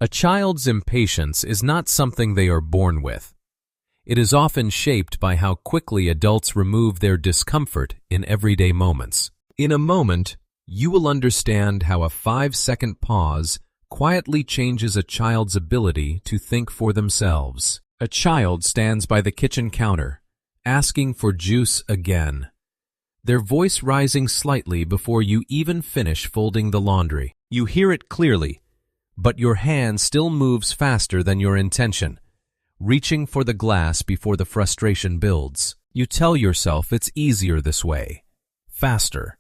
A child's impatience is not something they are born with. It is often shaped by how quickly adults remove their discomfort in everyday moments. In a moment, you will understand how a 5-second pause quietly changes a child's ability to think for themselves. A child stands by the kitchen counter, asking for juice again, their voice rising slightly before you even finish folding the laundry. You hear it clearly, but your hand still moves faster than your intention, reaching for the glass before the frustration builds. You tell yourself it's easier this way. Faster,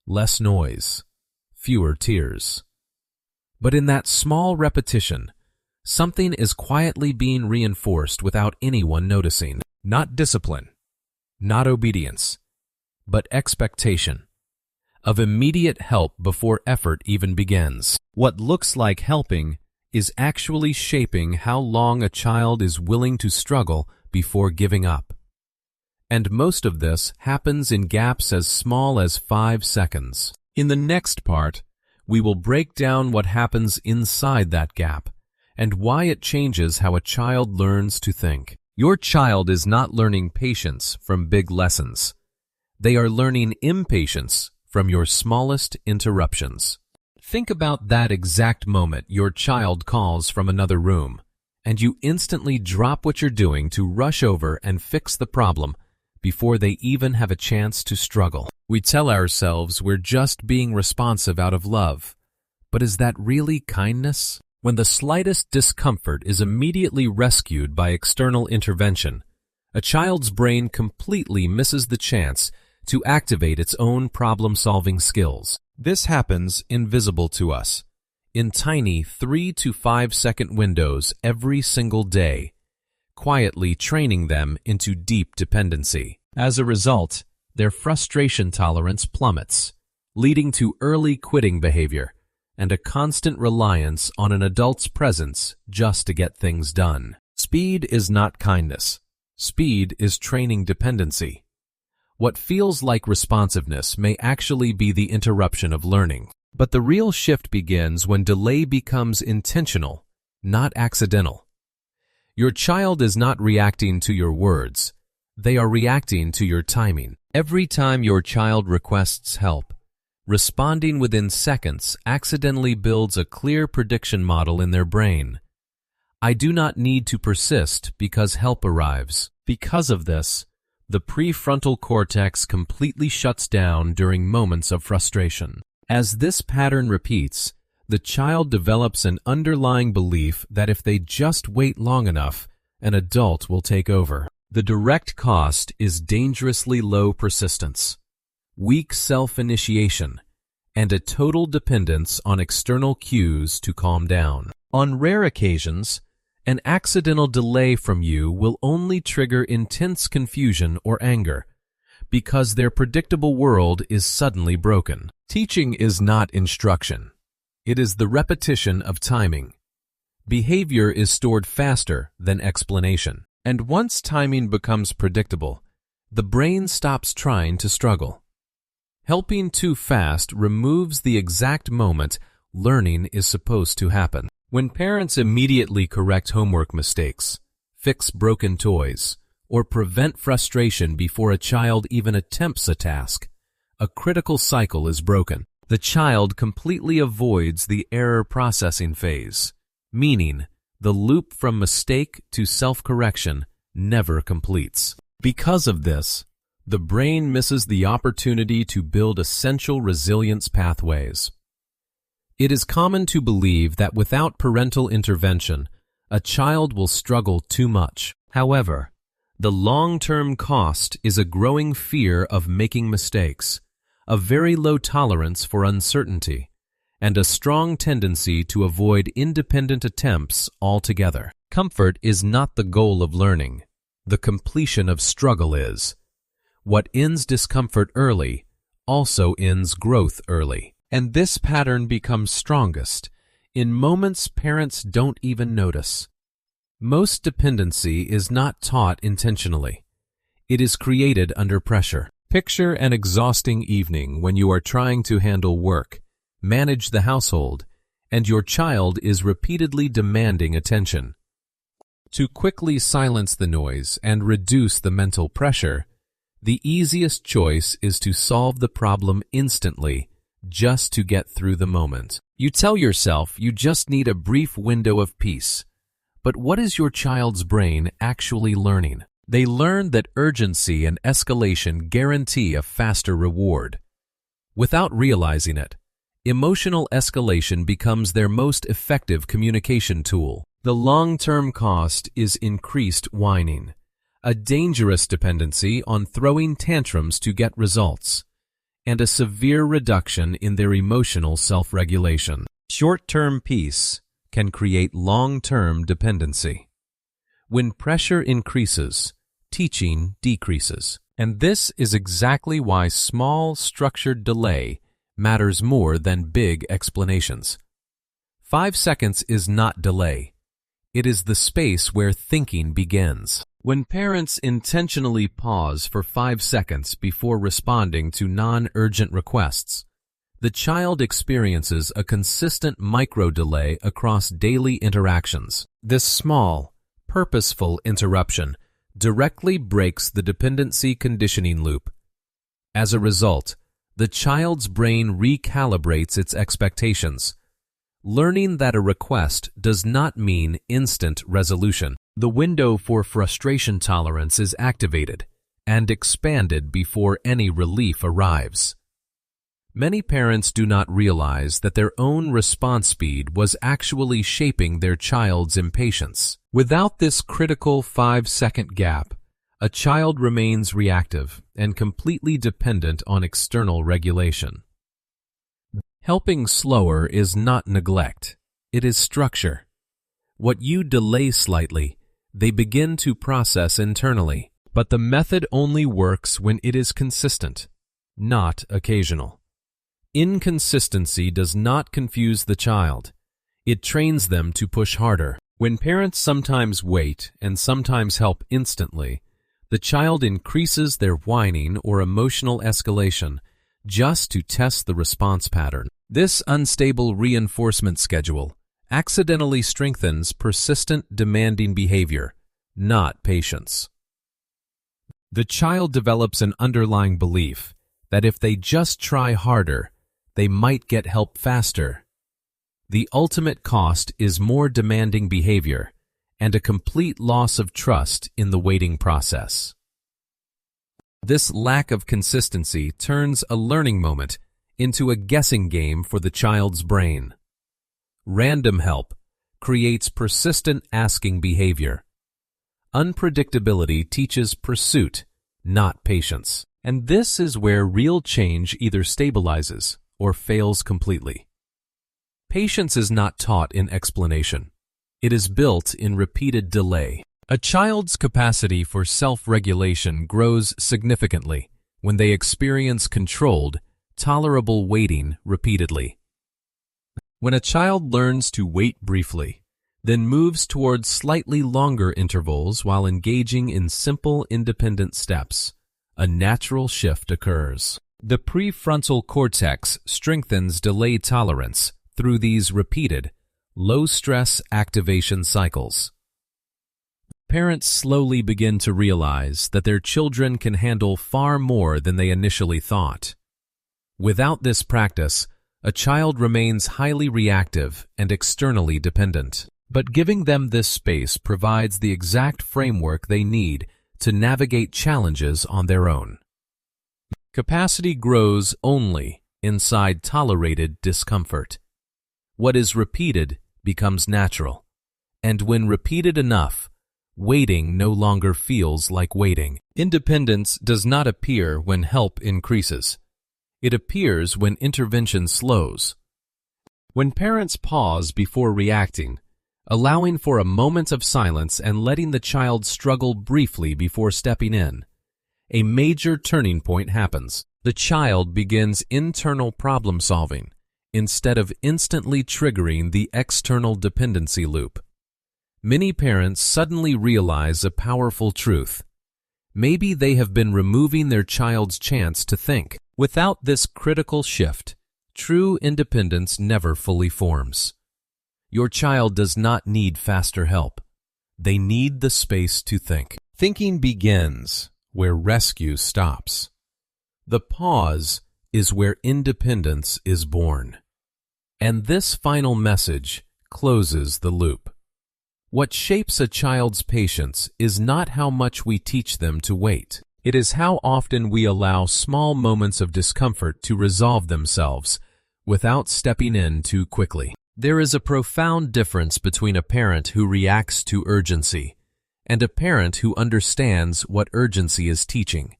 less noise, fewer tears. But in that small repetition, something is quietly being reinforced without anyone noticing. Not discipline, not obedience, but expectation of immediate help before effort even begins. What looks like helping is actually shaping how long a child is willing to struggle before giving up. And most of this happens in gaps as small as 5 seconds. In the next part, we will break down what happens inside that gap and why it changes how a child learns to think. Your child is not learning patience from big lessons. They are learning impatience from your smallest interruptions. Think about that exact moment your child calls from another room, and you instantly drop what you're doing to rush over and fix the problem before they even have a chance to struggle. We tell ourselves we're just being responsive out of love, but is that really kindness? When the slightest discomfort is immediately rescued by external intervention, a child's brain completely misses the chance to activate its own problem-solving skills. This happens invisible to us, in tiny 3 to 5 second windows every single day, quietly training them into deep dependency. As a result, their frustration tolerance plummets, leading to early quitting behavior and a constant reliance on an adult's presence just to get things done. Speed is not kindness. Speed is training dependency. What feels like responsiveness may actually be the interruption of learning. But the real shift begins when delay becomes intentional, not accidental. Your child is not reacting to your words. They are reacting to your timing. Every time your child requests help, responding within seconds accidentally builds a clear prediction model in their brain. I do not need to persist because help arrives. Because of this, the prefrontal cortex completely shuts down during moments of frustration. As this pattern repeats, the child develops an underlying belief that if they just wait long enough, an adult will take over. The direct cost is dangerously low persistence, weak self-initiation, and a total dependence on external cues to calm down. On rare occasions, an accidental delay from you will only trigger intense confusion or anger, because their predictable world is suddenly broken. Teaching is not instruction. It is the repetition of timing. Behavior is stored faster than explanation. And once timing becomes predictable, the brain stops trying to struggle. Helping too fast removes the exact moment learning is supposed to happen. When parents immediately correct homework mistakes, fix broken toys, or prevent frustration before a child even attempts a task, a critical cycle is broken. The child completely avoids the error processing phase, meaning the loop from mistake to self-correction never completes. Because of this, the brain misses the opportunity to build essential resilience pathways. It is common to believe that without parental intervention, a child will struggle too much. However, the long-term cost is a growing fear of making mistakes, a very low tolerance for uncertainty, and a strong tendency to avoid independent attempts altogether. Comfort is not the goal of learning. The completion of struggle is. What ends discomfort early also ends growth early. And this pattern becomes strongest in moments parents don't even notice. Most dependency is not taught intentionally. It is created under pressure. Picture an exhausting evening when you are trying to handle work, manage the household, and your child is repeatedly demanding attention. To quickly silence the noise and reduce the mental pressure, the easiest choice is to solve the problem instantly, just to get through the moment. You tell yourself you just need a brief window of peace. But what is your child's brain actually learning? They learn that urgency and escalation guarantee a faster reward. Without realizing it, emotional escalation becomes their most effective communication tool. The long-term cost is increased whining, a dangerous dependency on throwing tantrums to get results, and a severe reduction in their emotional self-regulation. Short-term peace can create long-term dependency. When pressure increases, teaching decreases. And this is exactly why small, structured delay matters more than big explanations. 5 seconds is not delay. It is the space where thinking begins. When parents intentionally pause for 5 seconds before responding to non-urgent requests, the child experiences a consistent micro-delay across daily interactions. This small, purposeful interruption directly breaks the dependency conditioning loop. As a result, the child's brain recalibrates its expectations, learning that a request does not mean instant resolution. The window for frustration tolerance is activated and expanded before any relief arrives. Many parents do not realize that their own response speed was actually shaping their child's impatience. Without this critical 5-second gap, a child remains reactive and completely dependent on external regulation. Helping slower is not neglect, it is structure. What you delay slightly, they begin to process internally. But the method only works when it is consistent, not occasional. Inconsistency does not confuse the child. It trains them to push harder. When parents sometimes wait and sometimes help instantly, the child increases their whining or emotional escalation just to test the response pattern. This unstable reinforcement schedule accidentally strengthens persistent demanding behavior, not patience. The child develops an underlying belief that if they just try harder, they might get help faster. The ultimate cost is more demanding behavior and a complete loss of trust in the waiting process. This lack of consistency turns a learning moment into a guessing game for the child's brain. Random help creates persistent asking behavior. Unpredictability teaches pursuit, not patience. And this is where real change either stabilizes or fails completely. Patience is not taught in explanation. It is built in repeated delay. A child's capacity for self-regulation grows significantly when they experience controlled, tolerable waiting repeatedly. When a child learns to wait briefly, then moves towards slightly longer intervals while engaging in simple independent steps, a natural shift occurs. The prefrontal cortex strengthens delay tolerance through these repeated, low-stress activation cycles. Parents slowly begin to realize that their children can handle far more than they initially thought. Without this practice, a child remains highly reactive and externally dependent. But giving them this space provides the exact framework they need to navigate challenges on their own. Capacity grows only inside tolerated discomfort. What is repeated becomes natural, and when repeated enough, waiting no longer feels like waiting. Independence does not appear when help increases. It appears when intervention slows. When parents pause before reacting, allowing for a moment of silence and letting the child struggle briefly before stepping in, a major turning point happens. The child begins internal problem solving instead of instantly triggering the external dependency loop. Many parents suddenly realize a powerful truth. Maybe they have been removing their child's chance to think. Without this critical shift, true independence never fully forms. Your child does not need faster help. They need the space to think. Thinking begins where rescue stops. The pause is where independence is born. And this final message closes the loop. What shapes a child's patience is not how much we teach them to wait. It is how often we allow small moments of discomfort to resolve themselves without stepping in too quickly. There is a profound difference between a parent who reacts to urgency and a parent who understands what urgency is teaching.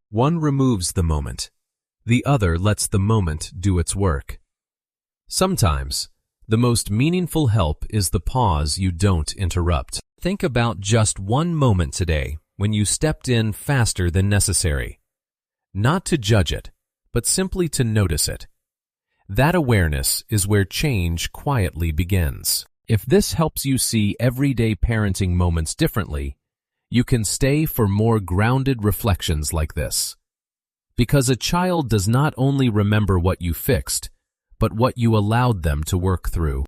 One removes the moment. The other lets the moment do its work. Sometimes, the most meaningful help is the pause you don't interrupt. Think about just one moment today when you stepped in faster than necessary. Not to judge it, but simply to notice it. That awareness is where change quietly begins. If this helps you see everyday parenting moments differently, you can stay for more grounded reflections like this. Because a child does not only remember what you fixed, but what you allowed them to work through.